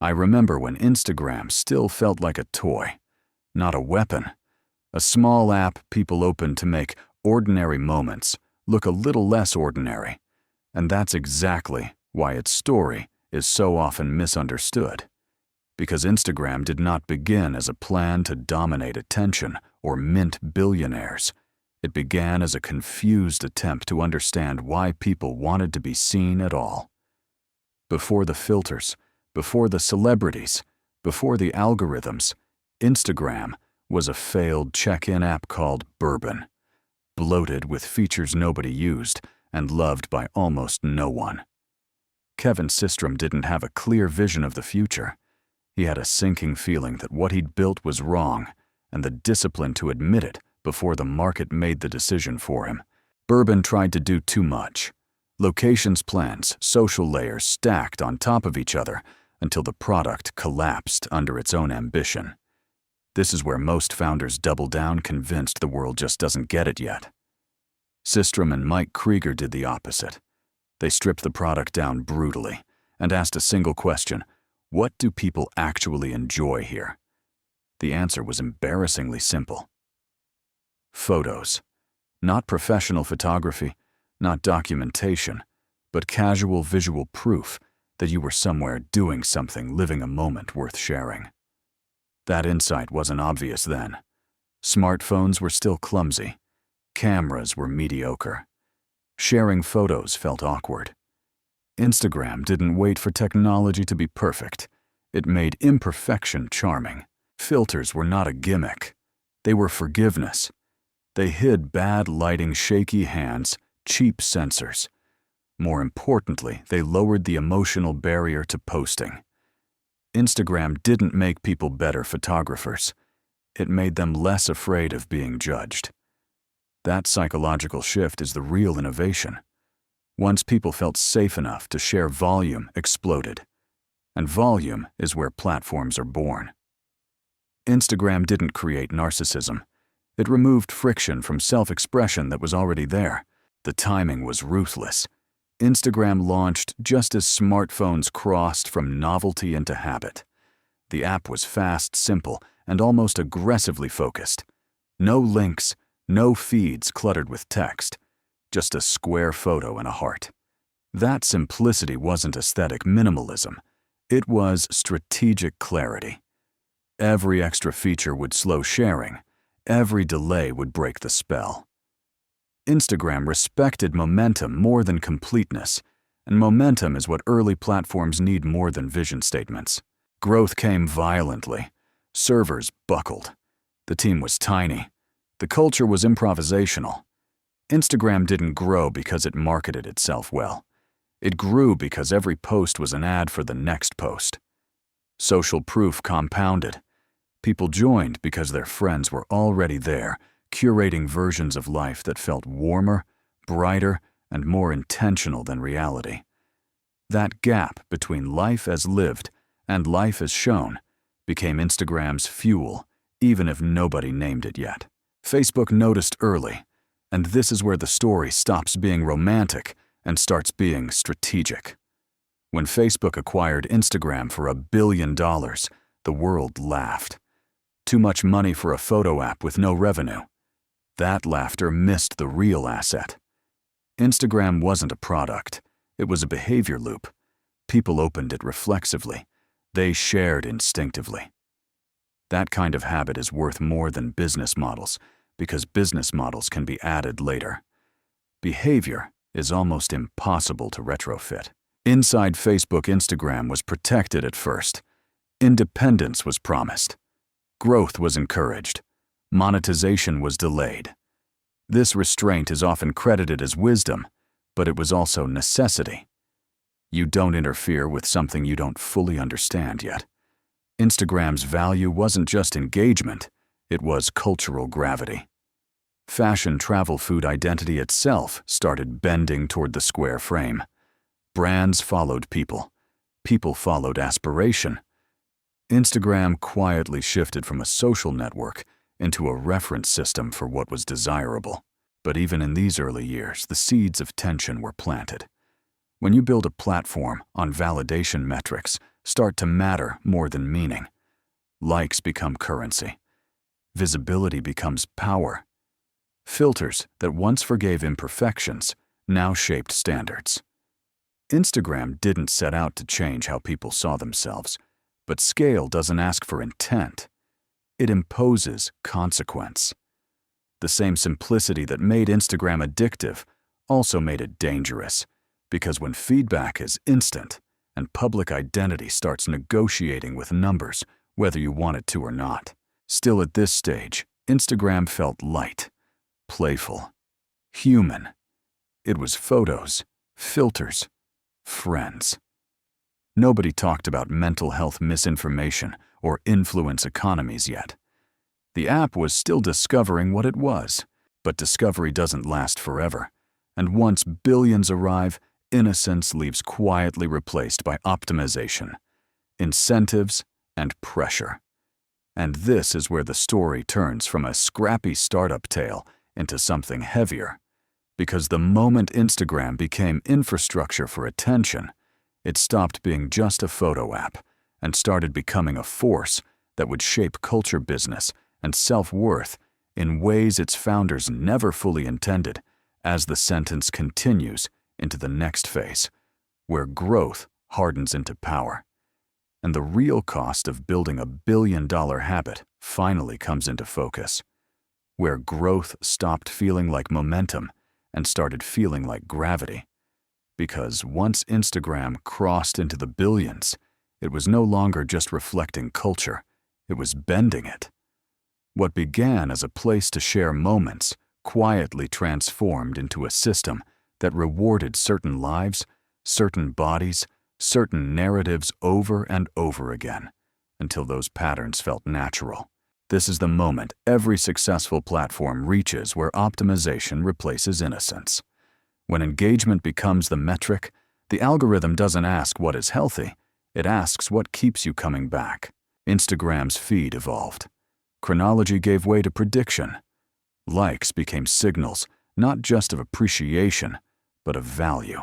I remember when Instagram still felt like a toy, not a weapon. A small app people opened to make ordinary moments look a little less ordinary. And that's exactly why its story is so often misunderstood. Because Instagram did not begin as a plan to dominate attention or mint billionaires. It began as a confused attempt to understand why people wanted to be seen at all. Before the filters, before the celebrities, before the algorithms, Instagram was a failed check-in app called Bourbon, bloated with features nobody used and loved by almost no one. Kevin Systrom didn't have a clear vision of the future. He had a sinking feeling that what he'd built was wrong, and the discipline to admit it before the market made the decision for him. Bourbon tried to do too much. Locations plans, social layers stacked on top of each other until the product collapsed under its own ambition. This is where most founders double down, convinced the world just doesn't get it yet. Systrom and Mike Krieger did the opposite. They stripped the product down brutally and asked a single question: what do people actually enjoy here? The answer was embarrassingly simple. Photos. Not professional photography, not documentation, but casual visual proof that you were somewhere doing something, living a moment worth sharing. That insight wasn't obvious then. Smartphones were still clumsy. Cameras were mediocre. Sharing photos felt awkward. Instagram didn't wait for technology to be perfect. It made imperfection charming. Filters were not a gimmick. They were forgiveness. They hid bad lighting, shaky hands, cheap sensors. More importantly, they lowered the emotional barrier to posting. Instagram didn't make people better photographers. It made them less afraid of being judged. That psychological shift is the real innovation. Once people felt safe enough to share, volume exploded. And volume is where platforms are born. Instagram didn't create narcissism. It removed friction from self-expression that was already there. The timing was ruthless. Instagram launched just as smartphones crossed from novelty into habit. The app was fast, simple, and almost aggressively focused. No links, no feeds cluttered with text, just a square photo and a heart. That simplicity wasn't aesthetic minimalism. It was strategic clarity. Every extra feature would slow sharing. Every delay would break the spell. Instagram respected momentum more than completeness, and momentum is what early platforms need more than vision statements. Growth came violently. Servers buckled. The team was tiny. The culture was improvisational. Instagram didn't grow because it marketed itself well. It grew because every post was an ad for the next post. Social proof compounded. People joined because their friends were already there, curating versions of life that felt warmer, brighter, and more intentional than reality. That gap between life as lived and life as shown became Instagram's fuel, even if nobody named it yet. Facebook noticed early, and this is where the story stops being romantic and starts being strategic. When Facebook acquired Instagram for $1 billion, the world laughed. Too much money for a photo app with no revenue. That laughter missed the real asset. Instagram wasn't a product. It was a behavior loop. People opened it reflexively. They shared instinctively. That kind of habit is worth more than business models, because business models can be added later. Behavior is almost impossible to retrofit. Inside Facebook, Instagram was protected at first. Independence was promised. Growth was encouraged. Monetization was delayed. This restraint is often credited as wisdom, but it was also necessity. You don't interfere with something you don't fully understand yet. Instagram's value wasn't just engagement, it was cultural gravity. Fashion, travel, food identity itself started bending toward the square frame. Brands followed people. People followed aspiration. Instagram quietly shifted from a social network into a reference system for what was desirable. But even in these early years, the seeds of tension were planted. When you build a platform on validation metrics, start to matter more than meaning. Likes become currency. Visibility becomes power. Filters that once forgave imperfections now shaped standards. Instagram didn't set out to change how people saw themselves, but scale doesn't ask for intent. It imposes consequence. The same simplicity that made Instagram addictive also made it dangerous, because when feedback is instant and public identity starts negotiating with numbers, whether you want it to or not. Still at this stage, Instagram felt light, playful, human. It was photos, filters, friends. Nobody talked about mental health misinformation or influence economies yet. The app was still discovering what it was, but discovery doesn't last forever. And once billions arrive, innocence leaves quietly replaced by optimization, incentives, and pressure. And this is where the story turns from a scrappy startup tale into something heavier. Because the moment Instagram became infrastructure for attention, it stopped being just a photo app and started becoming a force that would shape culture, business, and self-worth in ways its founders never fully intended, as the sentence continues into the next phase, where growth hardens into power. And the real cost of building a billion-dollar habit finally comes into focus, where growth stopped feeling like momentum and started feeling like gravity. Because once Instagram crossed into the billions, it was no longer just reflecting culture, it was bending it. What began as a place to share moments quietly transformed into a system that rewarded certain lives, certain bodies, certain narratives over and over again, until those patterns felt natural. This is the moment every successful platform reaches where optimization replaces innocence. When engagement becomes the metric, the algorithm doesn't ask what is healthy, it asks what keeps you coming back. Instagram's feed evolved. Chronology gave way to prediction. Likes became signals, not just of appreciation, but of value.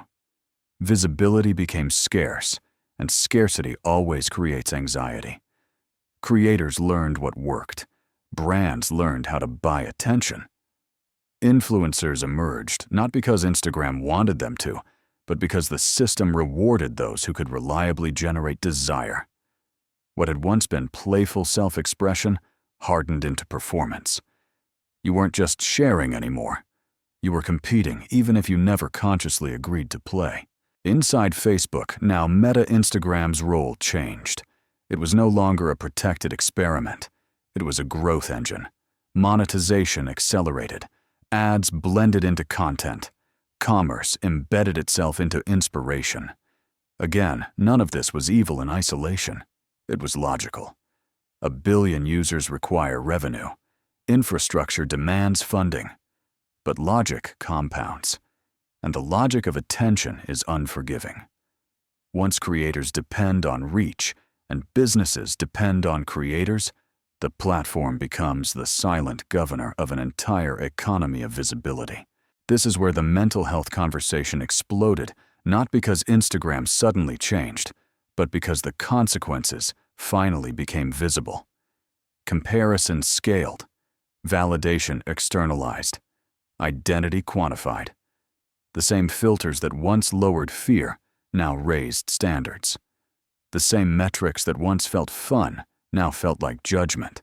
Visibility became scarce, and scarcity always creates anxiety. Creators learned what worked. Brands learned how to buy attention. Influencers emerged, not because Instagram wanted them to, but because the system rewarded those who could reliably generate desire. What had once been playful self-expression hardened into performance. You weren't just sharing anymore. You were competing, even if you never consciously agreed to play. Inside Facebook, now Meta Instagram's role changed. It was no longer a protected experiment. It was a growth engine. Monetization accelerated. Ads blended into content. Commerce embedded itself into inspiration. Again, none of this was evil in isolation. It was logical. 1 billion users require revenue. Infrastructure demands funding. But logic compounds. And the logic of attention is unforgiving. Once creators depend on reach and businesses depend on creators, the platform becomes the silent governor of an entire economy of visibility. This is where the mental health conversation exploded, not because Instagram suddenly changed, but because the consequences finally became visible. Comparison scaled, validation externalized, identity quantified. The same filters that once lowered fear now raised standards. The same metrics that once felt fun now felt like judgment.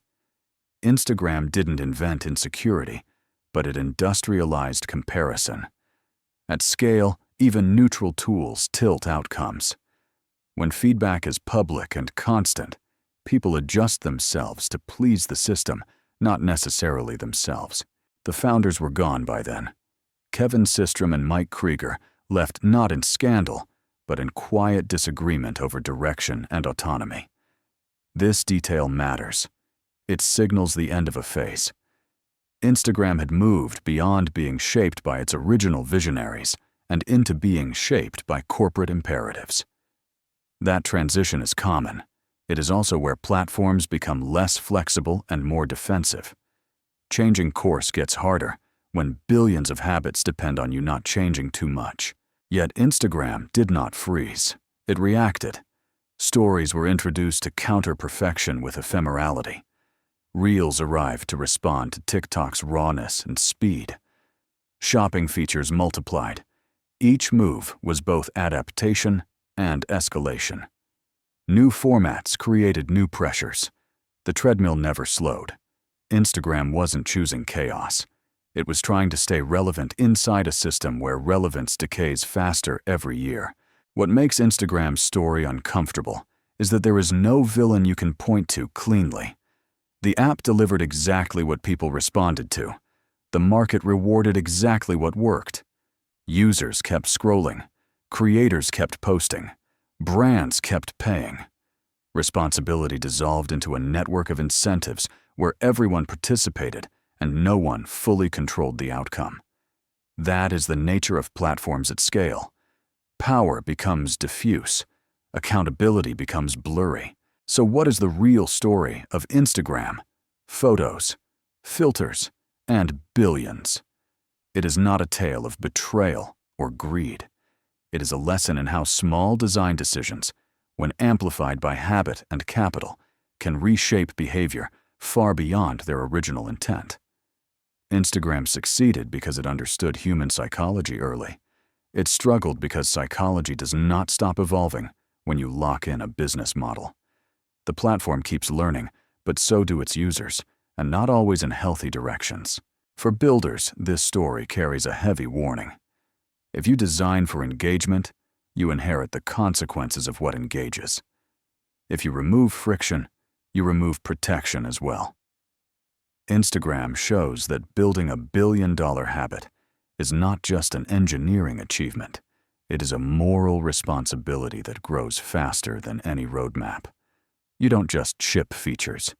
Instagram didn't invent insecurity, but it industrialized comparison. At scale, even neutral tools tilt outcomes. When feedback is public and constant, people adjust themselves to please the system, not necessarily themselves. The founders were gone by then. Kevin Systrom and Mike Krieger left not in scandal, but in quiet disagreement over direction and autonomy. This detail matters. It signals the end of a phase. Instagram had moved beyond being shaped by its original visionaries and into being shaped by corporate imperatives. That transition is common. It is also where platforms become less flexible and more defensive. Changing course gets harder when billions of habits depend on you not changing too much. Yet Instagram did not freeze. It reacted. Stories were introduced to counter perfection with ephemerality. Reels arrived to respond to TikTok's rawness and speed. Shopping features multiplied. Each move was both adaptation and escalation. New formats created new pressures. The treadmill never slowed. Instagram wasn't choosing chaos. It was trying to stay relevant inside a system where relevance decays faster every year. What makes Instagram's story uncomfortable is that there is no villain you can point to cleanly. The app delivered exactly what people responded to. The market rewarded exactly what worked. Users kept scrolling. Creators kept posting. Brands kept paying. Responsibility dissolved into a network of incentives where everyone participated and no one fully controlled the outcome. That is the nature of platforms at scale. Power becomes diffuse. Accountability becomes blurry. So what is the real story of Instagram? Photos, filters, and billions. It is not a tale of betrayal or greed. It is a lesson in how small design decisions, when amplified by habit and capital, can reshape behavior far beyond their original intent. Instagram succeeded because it understood human psychology early. It struggled because psychology does not stop evolving when you lock in a business model. The platform keeps learning, but so do its users, and not always in healthy directions. For builders, this story carries a heavy warning. If you design for engagement, you inherit the consequences of what engages. If you remove friction, you remove protection as well. Instagram shows that building a billion-dollar habit is not just an engineering achievement. It is a moral responsibility that grows faster than any roadmap. You don't just ship features.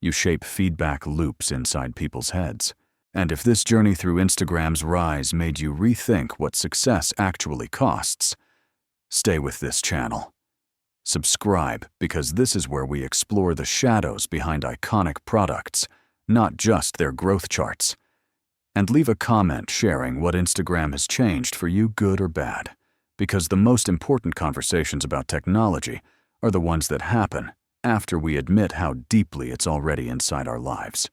You shape feedback loops inside people's heads. And if this journey through Instagram's rise made you rethink what success actually costs, stay with this channel. Subscribe, because this is where we explore the shadows behind iconic products, not just their growth charts. And leave a comment sharing what Instagram has changed for you, good or bad, because the most important conversations about technology are the ones that happen after we admit how deeply it's already inside our lives.